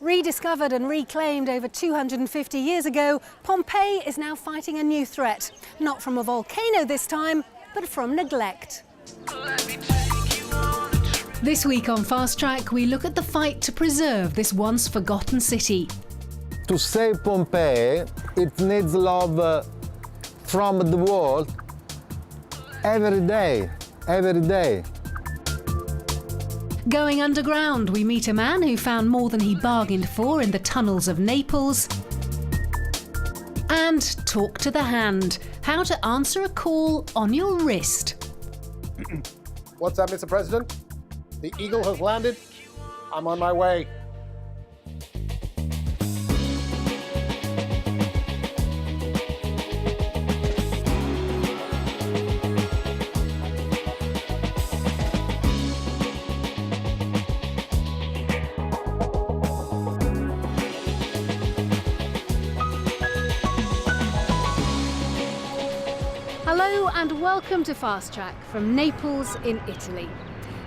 Rediscovered and reclaimed over 250 years ago, Pompeii is now fighting a new threat. Not from a volcano this time, but from neglect. This week on Fast Track, we look at the fight to preserve this once forgotten city. To save Pompeii, it needs love from the world every day, every day. Going underground, we meet a man who found more than he bargained for in the tunnels of Naples. And talk to the hand, how to answer a call on your wrist. What's up, Mr. President? The Eagle has landed. I'm on my way. Hello and welcome to Fast Track from Naples in Italy.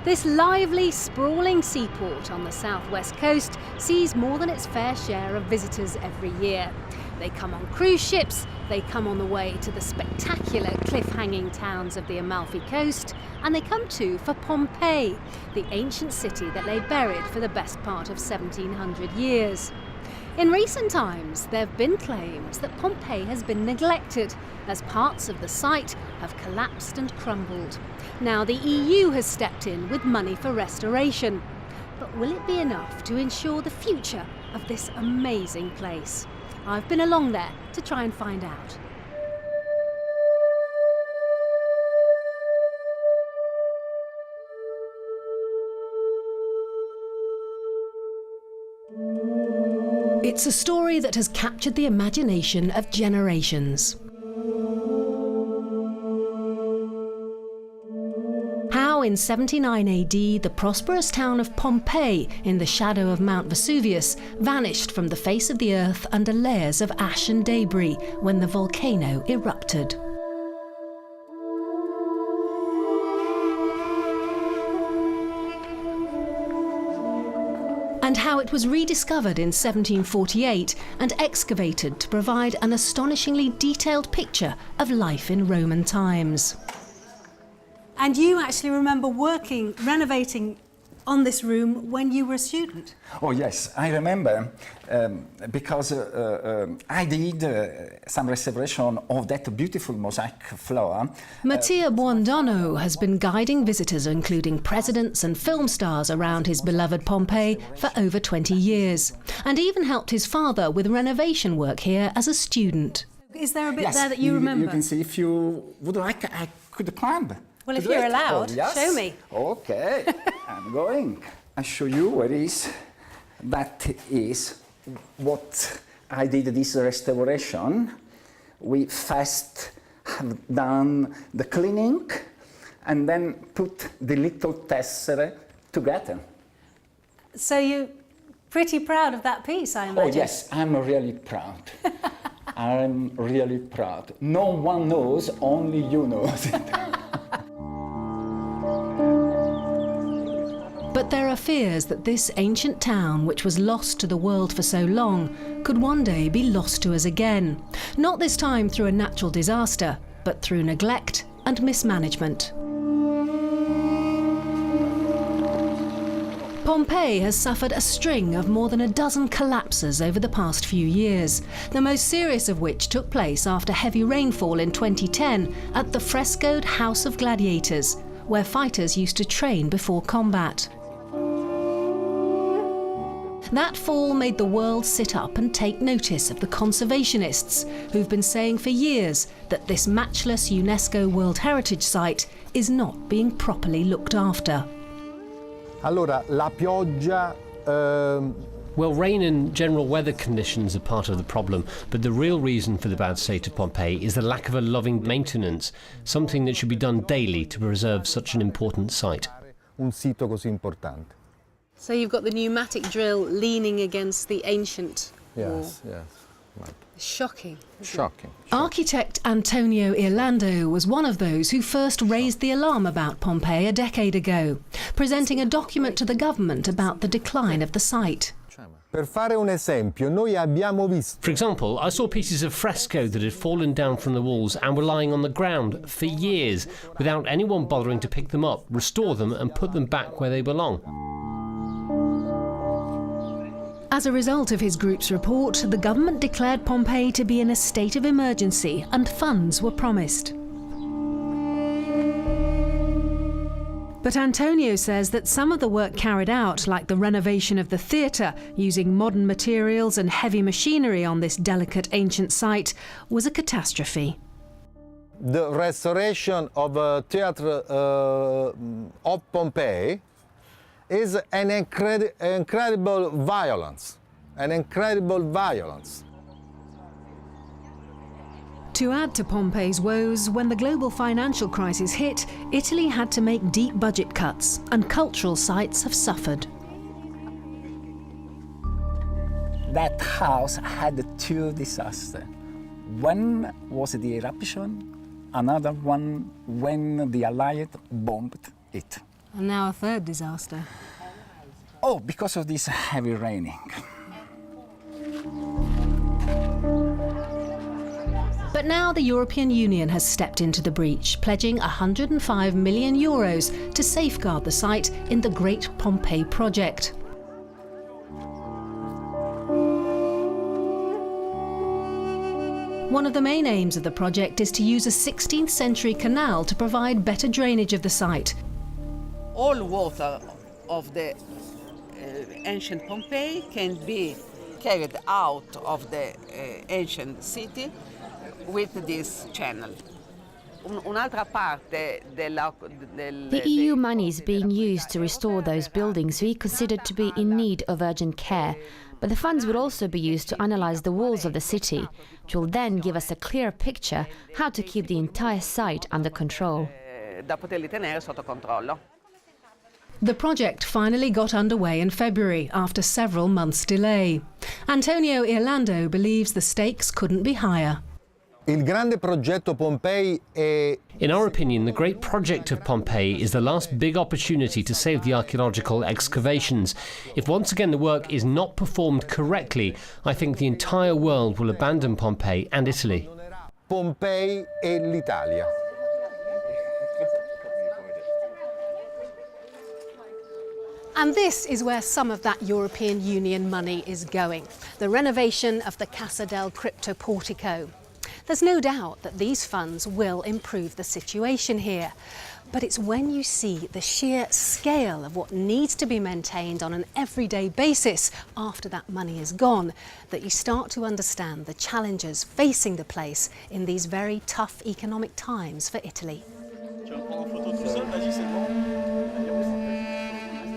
This lively, sprawling seaport on the southwest coast sees more than its fair share of visitors every year. They come on cruise ships, they come on the way to the spectacular cliff-hanging towns of the Amalfi Coast, and they come too for Pompeii, the ancient city that lay buried for the best part of 1700 years. In recent times, there have been claims that Pompeii has been neglected as parts of the site have collapsed and crumbled. Now the EU has stepped in with money for restoration. But will it be enough to ensure the future of this amazing place? I've been along there to try and find out. It's a story that has captured the imagination of generations. How in 79 AD the prosperous town of Pompeii in the shadow of Mount Vesuvius vanished from the face of the earth under layers of ash and debris when the volcano erupted. And how it was rediscovered in 1748 and excavated to provide an astonishingly detailed picture of life in Roman times. And you actually remember renovating on this room when you were a student? Oh yes, I remember because I did some restoration of that beautiful mosaic floor. Mattia Buondono has been guiding visitors, including presidents and film stars, around his beloved Pompeii for over 20 years, and even helped his father with renovation work here as a student. Is there a bit there that you remember? You can see, if you would like, I could climb. Well, if you're allowed, yes. Show me. Okay, I'm going. I'll show you where it is. That is what I did this restoration. We first have done the cleaning and then put the little tesserae together. So you're pretty proud of that piece, I imagine? Oh yes, I'm really proud. I'm really proud. No one knows, only you know. But there are fears that this ancient town, which was lost to the world for so long, could one day be lost to us again. Not this time through a natural disaster, but through neglect and mismanagement. Pompeii has suffered a string of more than a dozen collapses over the past few years, the most serious of which took place after heavy rainfall in 2010 at the frescoed House of Gladiators, where fighters used to train before combat. That fall made the world sit up and take notice of the conservationists who've been saying for years that this matchless UNESCO World Heritage Site is not being properly looked after. Allora, la pioggia... Well, rain and general weather conditions are part of the problem, but the real reason for the bad state of Pompeii is the lack of a loving maintenance, something that should be done daily to preserve such an important site. Un sito così importante. So you've got the pneumatic drill leaning against the ancient wall. Yes. Like Shocking. shocking. Architect Antonio Irlando was one of those who first raised the alarm about Pompeii a decade ago, presenting a document to the government about the decline of the site. Per fare un esempio, noi abbiamo visto For example, I saw pieces of fresco that had fallen down from the walls and were lying on the ground for years without anyone bothering to pick them up, restore them and put them back where they belong. As a result of his group's report, the government declared Pompeii to be in a state of emergency and funds were promised. But Antonio says that some of the work carried out, like the renovation of the theatre, using modern materials and heavy machinery on this delicate ancient site, was a catastrophe. the restoration of Theatre of Pompeii is an incredible violence, To add to Pompeii's woes, when the global financial crisis hit, Italy had to make deep budget cuts, and cultural sites have suffered. That house had two disasters. One was the eruption, another one when the Allied bombed it. And now a third disaster. Oh, because of this heavy raining. But now the European Union has stepped into the breach, pledging €105 million to safeguard the site in the Great Pompeii project. One of the main aims of the project is to use a 16th century canal to provide better drainage of the site. All water of the ancient Pompeii can be carried out of the ancient city with this channel. The EU money is being used to restore those buildings we considered to be in need of urgent care, but the funds would also be used to analyse the walls of the city, which will then give us a clear picture how to keep the entire site under control. The project finally got underway in February after several months' delay. Antonio Irlando believes the stakes couldn't be higher. Il grande progetto Pompei è... In our opinion, the great project of Pompeii is the last big opportunity to save the archaeological excavations. If once again the work is not performed correctly, I think the entire world will abandon Pompeii and Italy. Pompei e l'Italia. And this is where some of that European Union money is going, the renovation of the Casa del Crypto Portico. There's no doubt that these funds will improve the situation here. But it's when you see the sheer scale of what needs to be maintained on an everyday basis after that money is gone that you start to understand the challenges facing the place in these very tough economic times for Italy.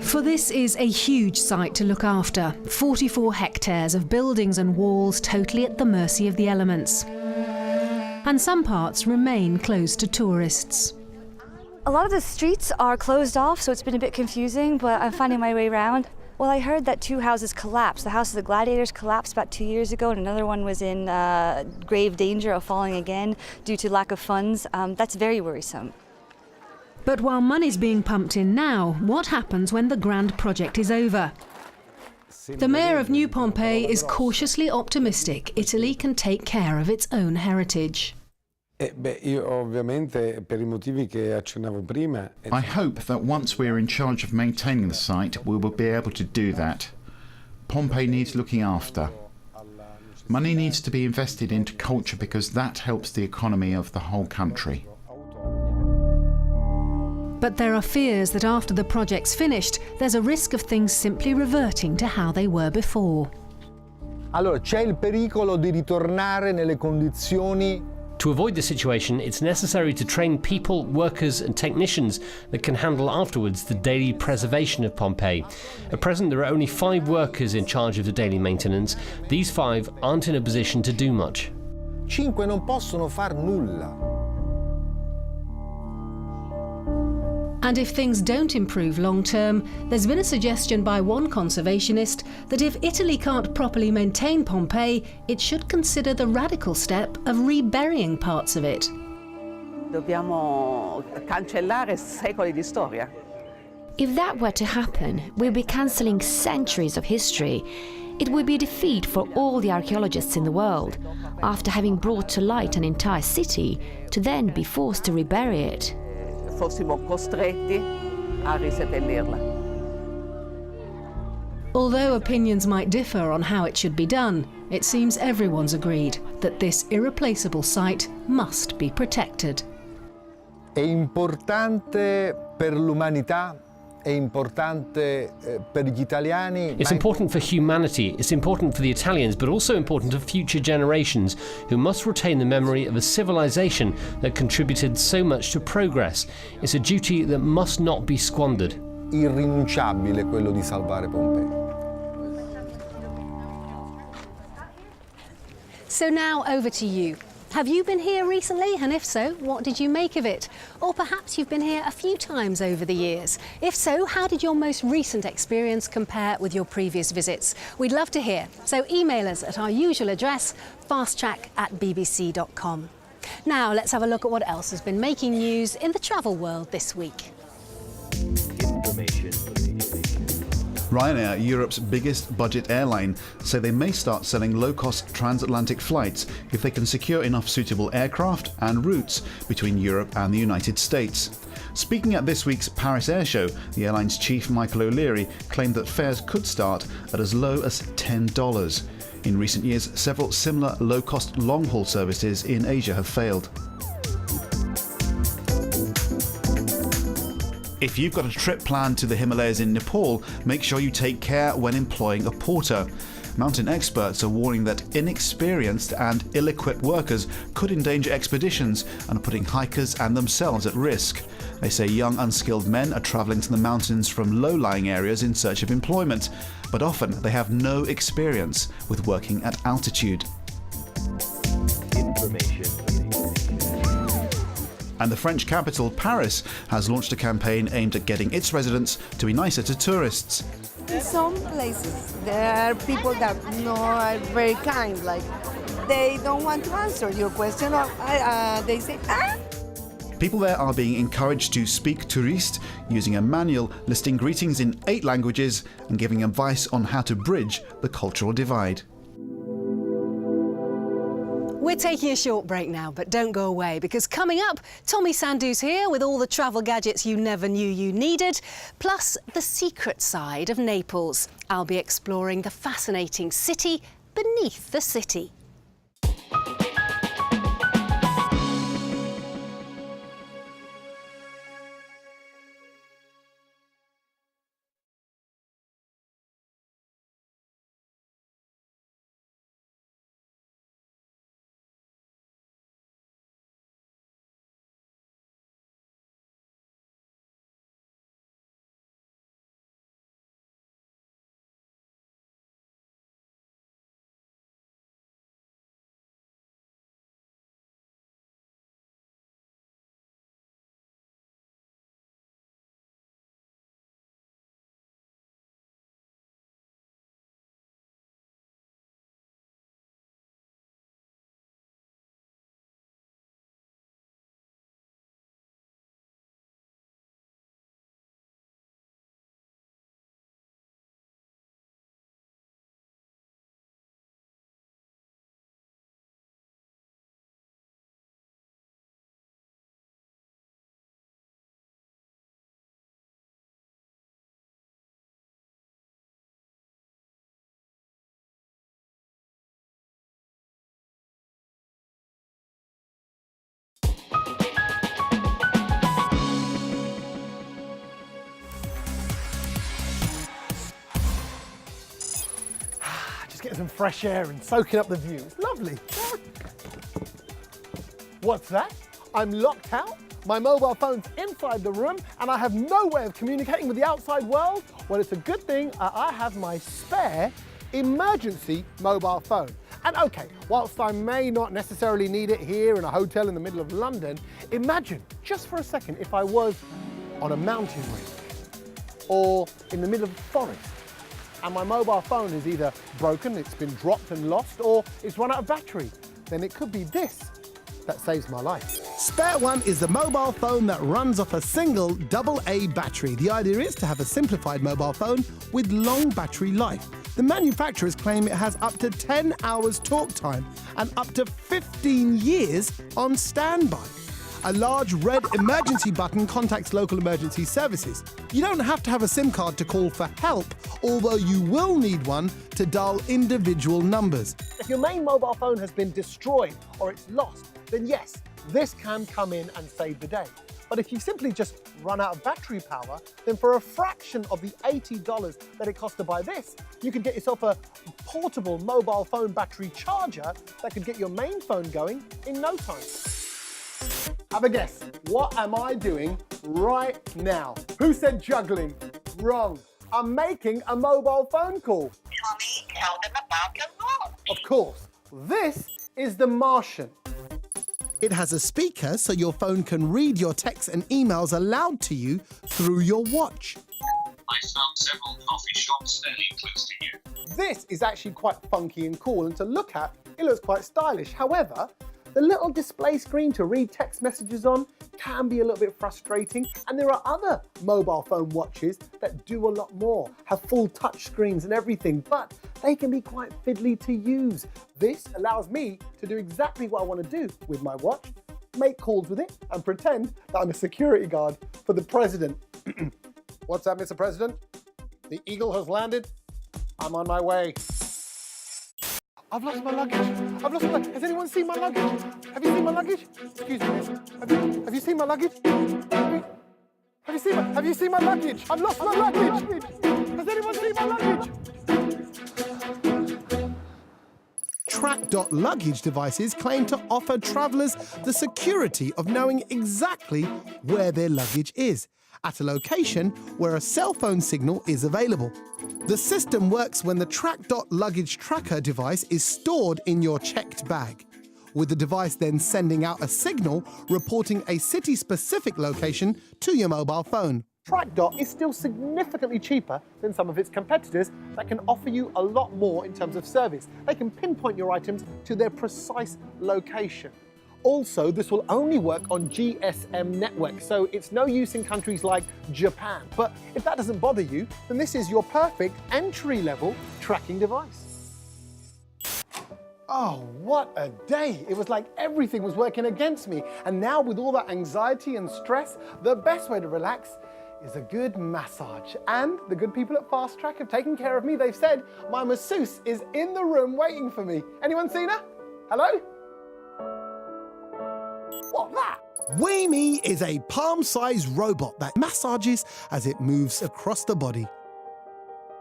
For this is a huge site to look after, 44 hectares of buildings and walls totally at the mercy of the elements. And some parts remain closed to tourists. A lot of the streets are closed off, so it's been a bit confusing, but I'm finding my way around. Well, I heard that 2 houses collapsed. The House of the Gladiators collapsed about 2 years ago, and another one was in grave danger of falling again due to lack of funds. That's very worrisome. But while money's being pumped in now, what happens when the grand project is over? The mayor of New Pompeii is cautiously optimistic Italy can take care of its own heritage. I hope that once we're in charge of maintaining the site, we will be able to do that. Pompeii needs looking after. Money needs to be invested into culture because that helps the economy of the whole country. But there are fears that after the project's finished, there's a risk of things simply reverting to how they were before. Allora, c'è il pericolo di ritornare nelle condizioni. To avoid the situation, it's necessary to train people, workers and technicians that can handle afterwards the daily preservation of Pompeii. At present, there are only 5 workers in charge of the daily maintenance. These 5 aren't in a position to do much. 5 non possono far nulla. And if things don't improve long term, there's been a suggestion by one conservationist that if Italy can't properly maintain Pompeii, it should consider the radical step of reburying parts of it. Dobbiamo cancellare secoli di storia. If that were to happen, we'd be cancelling centuries of history. It would be a defeat for all the archaeologists in the world, after having brought to light an entire city, to then be forced to rebury it. Fossimo costretti a riseppellirla. Although opinions might differ on how it should be done, it seems everyone's agreed that this irreplaceable site must be protected. È importante per l'umanità, è importante per gli italiani. It's important for humanity, it's important for the Italians, but also important to future generations who must retain the memory of a civilization that contributed so much to progress. It's a duty that must not be squandered. Irrinunciabile quello di salvare Pompei. So now over to you. Have you been here recently? And if so, what did you make of it? Or perhaps you've been here a few times over the years. If so, how did your most recent experience compare with your previous visits? We'd love to hear. So email us at our usual address, fasttrack@bbc.com. Now let's have a look at what else has been making news in the travel world this week. Ryanair, Europe's biggest budget airline, say they may start selling low-cost transatlantic flights if they can secure enough suitable aircraft and routes between Europe and the United States. Speaking at this week's Paris Air Show, the airline's chief Michael O'Leary claimed that fares could start at as low as $10. In recent years, several similar low-cost long-haul services in Asia have failed. If you've got a trip planned to the Himalayas in Nepal, make sure you take care when employing a porter. Mountain experts are warning that inexperienced and ill-equipped workers could endanger expeditions and are putting hikers and themselves at risk. They say young, unskilled men are travelling to the mountains from low-lying areas in search of employment, but often they have no experience with working at altitude. And the French capital, Paris, has launched a campaign aimed at getting its residents to be nicer to tourists. In some places, there are people that are very kind, like they don't want to answer your question, or they say, ah? People there are being encouraged to speak touriste, using a manual listing greetings in 8 languages and giving advice on how to bridge the cultural divide. We're taking a short break now, but don't go away, because coming up, Tommy Sandu's here with all the travel gadgets you never knew you needed, plus the secret side of Naples. I'll be exploring the fascinating city beneath the city. Getting some fresh air and soaking up the view. It's lovely. What's that? I'm locked out, my mobile phone's inside the room, and I have no way of communicating with the outside world? Well, it's a good thing I have my spare emergency mobile phone. And okay, whilst I may not necessarily need it here in a hotel in the middle of London, imagine just for a second if I was on a mountain range or in the middle of a forest, and my mobile phone is either broken, it's been dropped and lost, or it's run out of battery. Then it could be this that saves my life. Spare One is the mobile phone that runs off a single AA battery. The idea is to have a simplified mobile phone with long battery life. The manufacturers claim it has up to 10 hours talk time and up to 15 years on standby. A large red emergency button contacts local emergency services. You don't have to have a SIM card to call for help, although you will need one to dial individual numbers. If your main mobile phone has been destroyed or it's lost, then yes, this can come in and save the day. But if you simply just run out of battery power, then for a fraction of the $80 that it costs to buy this, you could get yourself a portable mobile phone battery charger that could get your main phone going in no time. Have a guess. What am I doing right now? Who said juggling? Wrong. I'm making a mobile phone call. Tommy, tell them about the law. Of course. This is the Martian. It has a speaker so your phone can read your texts and emails aloud to you through your watch. I found several coffee shops fairly close to you. This is actually quite funky and cool, and to look at, it looks quite stylish. However, the little display screen to read text messages on can be a little bit frustrating, and there are other mobile phone watches that do a lot more, have full touch screens and everything, but they can be quite fiddly to use. This allows me to do exactly what I want to do with my watch, make calls with it, and pretend that I'm a security guard for the president. What's that, Mr. President? The Eagle has landed. I'm on my way. I've lost my luggage. I've lost my luggage. Has anyone seen my luggage? Have you seen my luggage? Excuse me, miss. Have you seen my luggage? Have you seen my luggage? I've lost my luggage. Has anyone seen my luggage? Track.luggage devices claim to offer travellers the security of knowing exactly where their luggage is, at a location where a cell phone signal is available. The system works when the Track.luggage tracker device is stored in your checked bag, with the device then sending out a signal reporting a city-specific location to your mobile phone. Track.dot is still significantly cheaper than some of its competitors that can offer you a lot more in terms of service. They can pinpoint your items to their precise location. Also, this will only work on GSM networks, so it's no use in countries like Japan. But if that doesn't bother you, then this is your perfect entry-level tracking device. Oh, what a day! It was like everything was working against me. And now with all that anxiety and stress, the best way to relax is a good massage. And the good people at Fast Track have taken care of me. They've said my masseuse is in the room waiting for me. Anyone seen her? Hello? What, that? Weemy is a palm-sized robot that massages as it moves across the body.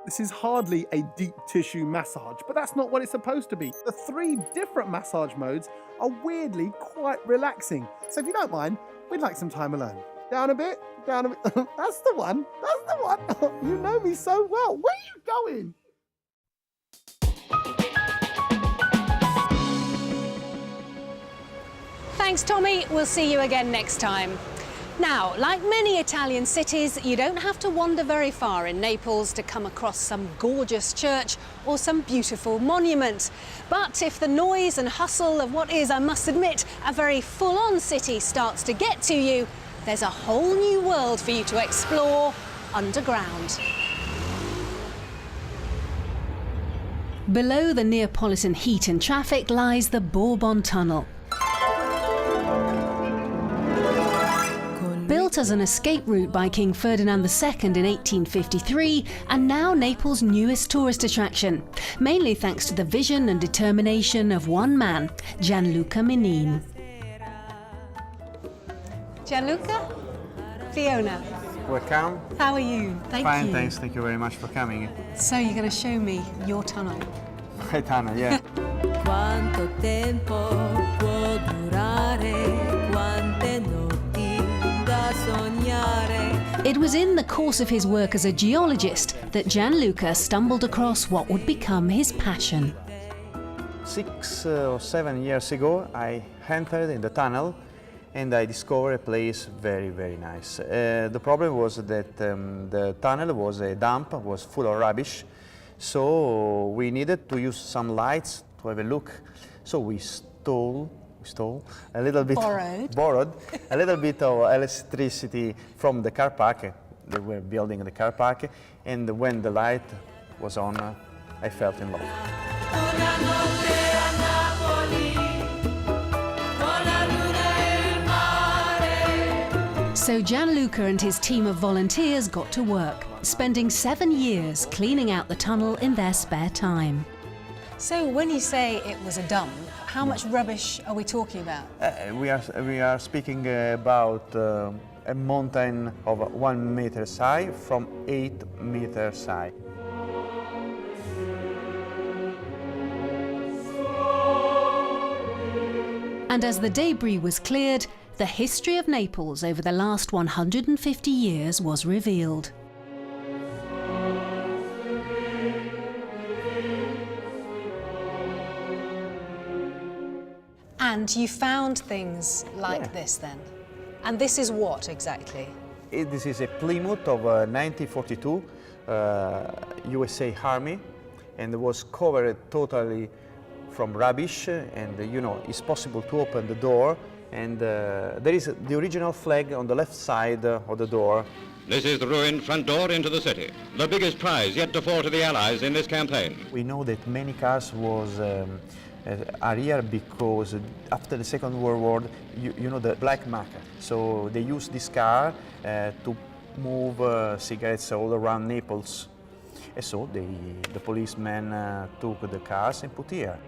This is hardly a deep tissue massage, but that's not what it's supposed to be. The 3 different massage modes are weirdly quite relaxing. So if you don't mind, we'd like some time alone. Down a bit, down a bit. That's the one, that's the one. You know me so well. Where are you going? Thanks, Tommy. We'll see you again next time. Now, like many Italian cities, you don't have to wander very far in Naples to come across some gorgeous church or some beautiful monument. But if the noise and hustle of what is, I must admit, a very full-on city starts to get to you, there's a whole new world for you to explore underground. Below the Neapolitan heat and traffic lies the Bourbon Tunnel. Built as an escape route by King Ferdinand II in 1853, and now Naples' newest tourist attraction, mainly thanks to the vision and determination of one man, Gianluca Minin. Gianluca? Fiona. Welcome. How are you? Thank you. Fine, thanks. Thank you very much for coming. So you're going to show me your tunnel? My tunnel, yeah. Quanto tempo può durare? Quante notti da sognare? It was in the course of his work as a geologist that Gianluca stumbled across what would become his passion. 6 or 7 years ago, I entered in the tunnel and I discovered a place very, very nice. The problem was that the tunnel was a dump, was full of rubbish, so we needed to use some lights to have a look. So we stole stole a little bit, borrowed a little bit of electricity from the car park. They were building the car park, and when the light was on, I felt in love. So Gianluca and his team of volunteers got to work, spending 7 years cleaning out the tunnel in their spare time. So when you say it was a dump, how much rubbish are we talking about? We are speaking about a mountain of 1 meter high from 8 meters high. And as the debris was cleared, the history of Naples over the last 150 years was revealed. And you found things like this then? And this is what exactly? This is a Plymouth of 1942, USA Army, and it was covered totally from rubbish, and you know, it's possible to open the door, and there is the original flag on the left side of the door. This is the ruined front door into the city, the biggest prize yet to fall to the Allies in this campaign. We know that many cars are here because after the Second World War, you know, the black market. So they used this car to move cigarettes all around Naples. And so the policemen took the cars and put here.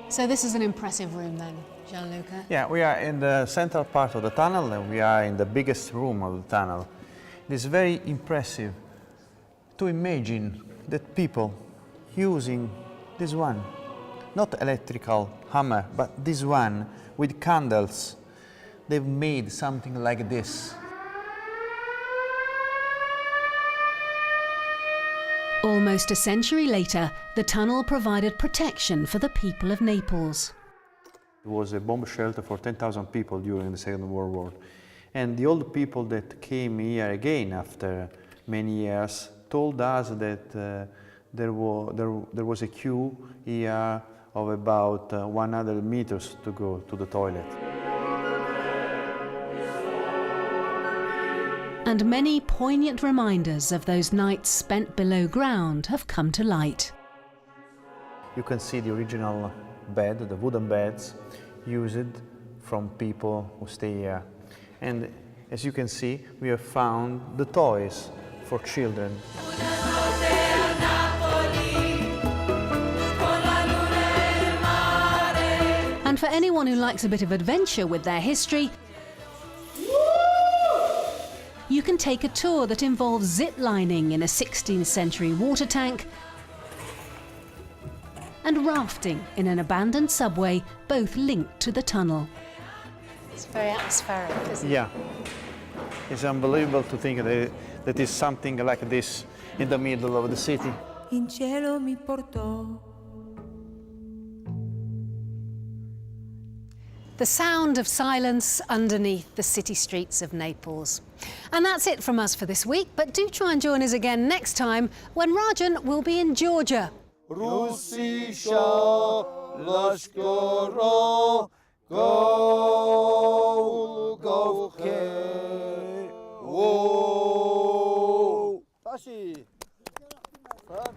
So this is an impressive room then, Gianluca? Yeah, we are in the central part of the tunnel, and we are in the biggest room of the tunnel. It is very impressive to imagine that people using this one, not electrical hammer, but this one with candles. They've made something like this. Almost a century later, the tunnel provided protection for the people of Naples. It was a bomb shelter for 10,000 people during the Second World War. And the old people that came here again after many years told us that there was a queue here of about 100 meters to go to the toilet. And many poignant reminders of those nights spent below ground have come to light. You can see the original bed, the wooden beds, used from people who stay here. And as you can see, we have found the toys for children. And for anyone who likes a bit of adventure with their history, you can take a tour that involves zip-lining in a 16th century water tank and rafting in an abandoned subway, both linked to the tunnel. It's very atmospheric, isn't it? Yeah. It's unbelievable to think that is something like this in the middle of the city. In cielo mi portò. The sound of silence underneath the city streets of Naples. And that's it from us for this week, but do try and join us again next time when Rajan will be in Georgia.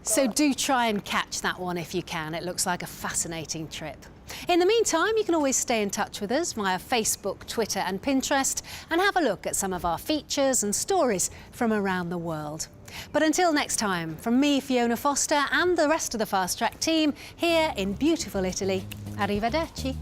So do try and catch that one if you can. It looks like a fascinating trip. In the meantime, you can always stay in touch with us via Facebook, Twitter and Pinterest and have a look at some of our features and stories from around the world. But until next time, from me, Fiona Foster, and the rest of the Fast Track team here in beautiful Italy, arrivederci.